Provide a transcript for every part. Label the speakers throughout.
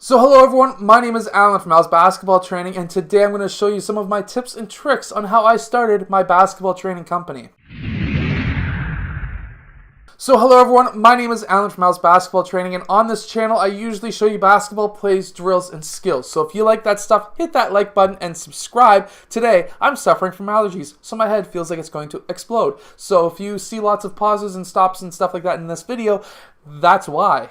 Speaker 1: So hello everyone, my name is Alan from Al's Basketball Training, and today I'm going to show you some of my tips and tricks on how I started my basketball training company. So hello everyone, my name is Alan from Al's Basketball Training, and on this channel I usually show you basketball plays, drills, and skills. So if you like that stuff, hit that like button and subscribe. Today I'm suffering from allergies, so my head feels like it's going to explode. So if you see lots of pauses and stops and stuff like that in this video, that's why.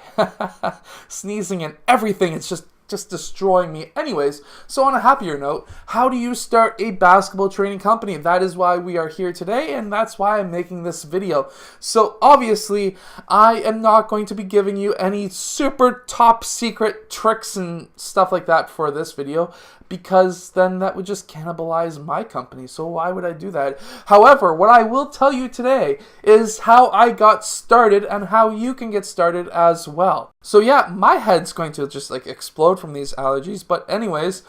Speaker 1: Sneezing and everything, it's just destroying me. Anyways, so on a happier note, how do you start a basketball training company? That is why we are here today, and that's why I'm making this video. So obviously, I am not going to be giving you any super top secret tricks and stuff like that for this video, because then that would just cannibalize my company, so why would I do that? However, what I will tell you today is how I got started and how you can get started as well. So yeah, my head's going to just like explode from these allergies, but anyways,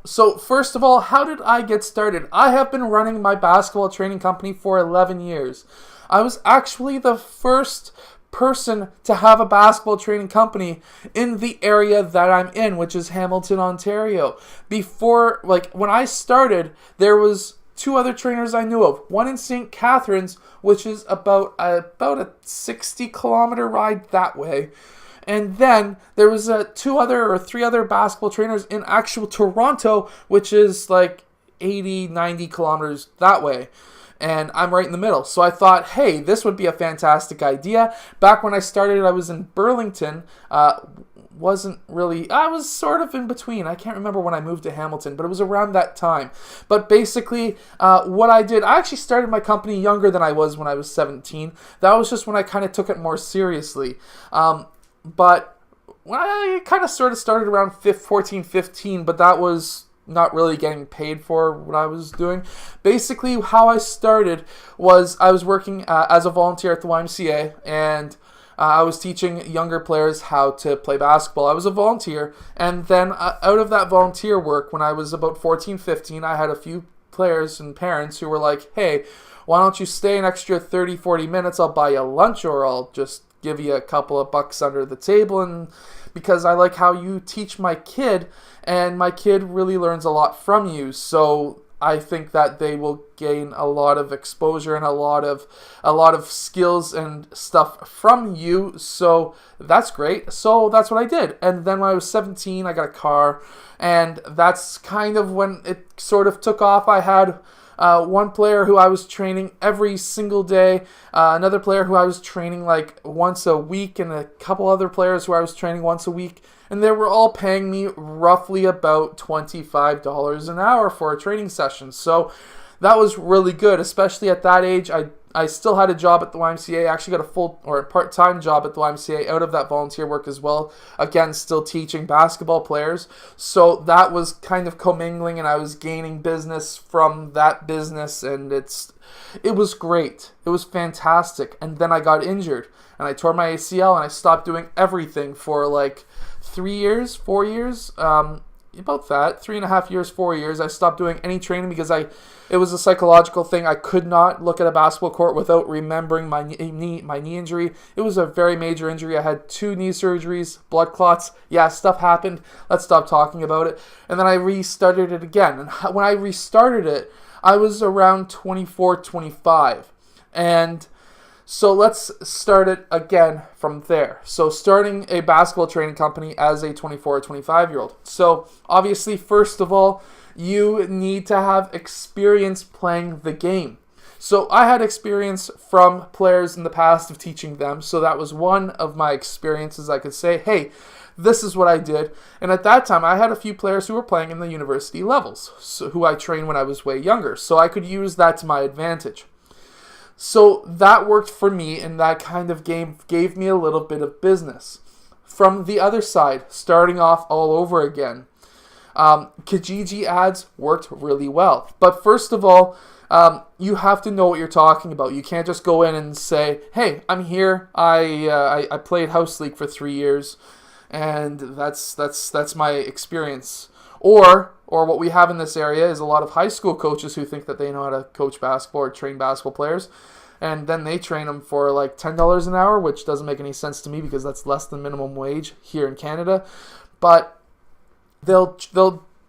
Speaker 1: so first of all, how did I get started? I have been running my basketball training company for 11 years. I was actually the first person to have a basketball training company in the area that I'm in, which is Hamilton, Ontario. Before, when I started, there was two other trainers I knew of. One in St. Catharines, which is about a 60-kilometer ride that way. And then there was three other basketball trainers in actual Toronto, which is like 80, 90 kilometers that way. And I'm right in the middle. So I thought, hey, this would be a fantastic idea. Back when I started, I was in Burlington. I was sort of in between. I can't remember when I moved to Hamilton, but it was around that time. But basically, what I did, I actually started my company younger than I was when I was 17. That was just when I kind of took it more seriously. But when I kind of sort of started around 14, 15, but that was not really getting paid for what I was doing. Basically, how I started was I was working as a volunteer at the YMCA, and I was teaching younger players how to play basketball. I was a volunteer, and then out of that volunteer work, when I was about 14, 15, I had a few players and parents who were like, hey, why don't you stay an extra 30, 40 minutes? I'll buy you lunch, or I'll just give you a couple of bucks under the table, and because I like how you teach my kid, and my kid really learns a lot from you, so I think that they will gain a lot of exposure and a lot of skills and stuff from you, so that's great. So that's what I did. And then when I was 17, I got a car, and that's kind of when it sort of took off. I had one player who I was training every single day, another player who I was training like once a week, and a couple other players who I was training once a week, and they were all paying me roughly about $25 an hour for a training session. So that was really good, especially at that age. I still had a job at the YMCA. I actually got a full or a part-time job at the YMCA out of that volunteer work as well. Again, still teaching basketball players. So that was kind of commingling, and I was gaining business from that business, and it was great. It was fantastic. And then I got injured, and I tore my ACL, and I stopped doing everything for like 4 years, about that, 3.5 years, 4 years. I stopped doing any training because it was a psychological thing. I could not look at a basketball court without remembering my knee injury. It was a very major injury. I had 2 knee surgeries, blood clots. Yeah, stuff happened. Let's stop talking about it. And then I restarted it again. And when I restarted it, I was around 24, 25. And so let's start it again from there. So starting a basketball training company as a 24 or 25-year-old. So obviously, first of all, you need to have experience playing the game. So I had experience from players in the past of teaching them. So that was one of my experiences. I could say, hey, this is what I did. And at that time, I had a few players who were playing in the university levels, so who I trained when I was way younger. So I could use that to my advantage. So that worked for me, and that kind of gave me a little bit of business. From the other side, starting off all over again, Kijiji ads worked really well. But first of all, you have to know what you're talking about. You can't just go in and say, hey, I'm here. I played House League for 3 years, and that's my experience. Or what we have in this area is a lot of high school coaches who think that they know how to coach basketball or train basketball players, and then they train them for like $10 an hour, which doesn't make any sense to me because that's less than minimum wage here in Canada. but they'll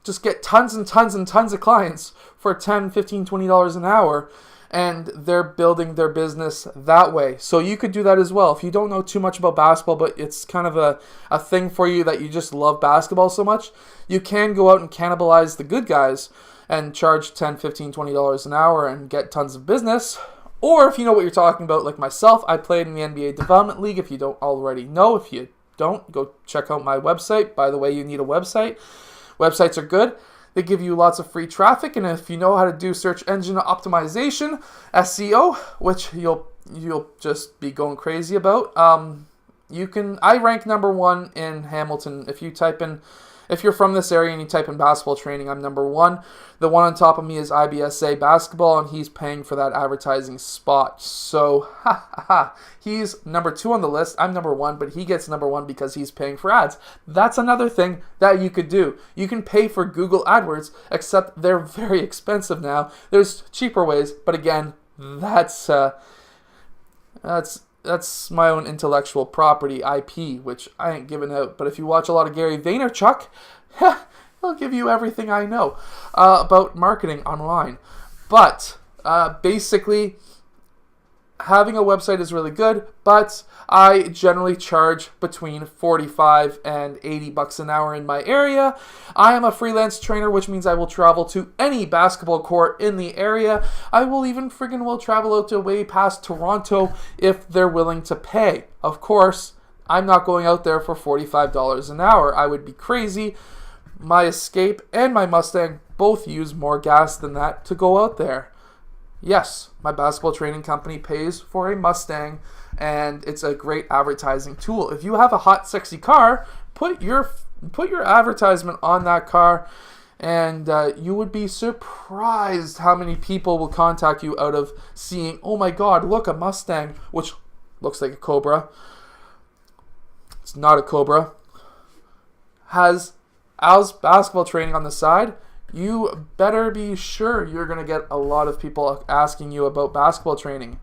Speaker 1: just get tons and tons and tons of clients for $10, $15, $20 an hour, and they're building their business that way. So you could do that as well. If you don't know too much about basketball, but it's kind of a thing for you that you just love basketball so much, you can go out and cannibalize the good guys and charge $10, $15, $20 an hour and get tons of business. Or if you know what you're talking about, like myself, I played in the NBA Development League. If you don't already know, if you don't, go check out my website. By the way, you need a website. Websites are good. They give you lots of free traffic, and if you know how to do search engine optimization, SEO, which you'll just be going crazy about, I rank number 1 in Hamilton. If you're from this area and you type in basketball training, I'm number 1. The one on top of me is IBSA basketball, and he's paying for that advertising spot. So, he's number 2 on the list. I'm number 1, but he gets number 1 because he's paying for ads. That's another thing that you could do. You can pay for Google AdWords, except they're very expensive now. There's cheaper ways, but again, that's my own intellectual property, IP, which I ain't giving out. But if you watch a lot of Gary Vaynerchuk, he'll give you everything I know about marketing online. But basically, having a website is really good, but I generally charge between $45 and $80 an hour in my area. I am a freelance trainer, which means I will travel to any basketball court in the area. I will even will travel out to way past Toronto if they're willing to pay. Of course, I'm not going out there for $45 an hour. I would be crazy. My Escape and my Mustang both use more gas than that to go out there. Yes, my basketball training company pays for a Mustang, and it's a great advertising tool. If you have a hot, sexy car, put your advertisement on that car, and you would be surprised how many people will contact you out of seeing, oh my God, look, a Mustang, which looks like a Cobra. It's not a Cobra. Has Al's basketball training on the side. You better be sure you're going to get a lot of people asking you about basketball training.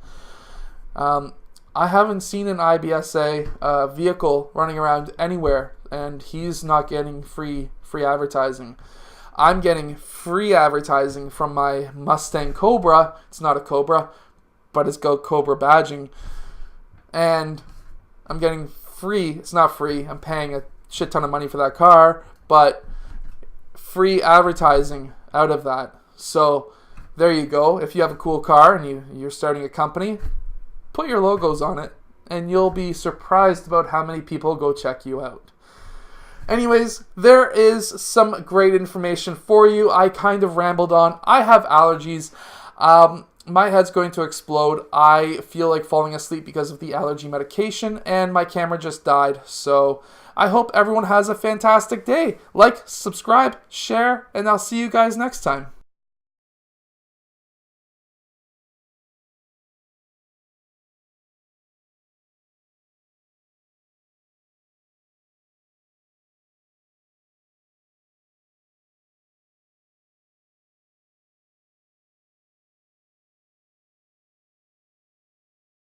Speaker 1: I haven't seen an IBSA vehicle running around anywhere, and he's not getting free advertising. I'm getting free advertising from my Mustang Cobra. It's not a Cobra, but it's got Cobra badging. And I'm getting free. It's not free. I'm paying a shit ton of money for that car, but free advertising out of that. So there you go. If you have a cool car and you're starting a company, put your logos on it, and you'll be surprised about how many people go check you out. Anyways, there is some great information for you. I kind of rambled on. I have allergies. My head's going to explode. I feel like falling asleep because of the allergy medication, and my camera just died. So I hope everyone has a fantastic day. Like, subscribe, share, and I'll see you guys next time.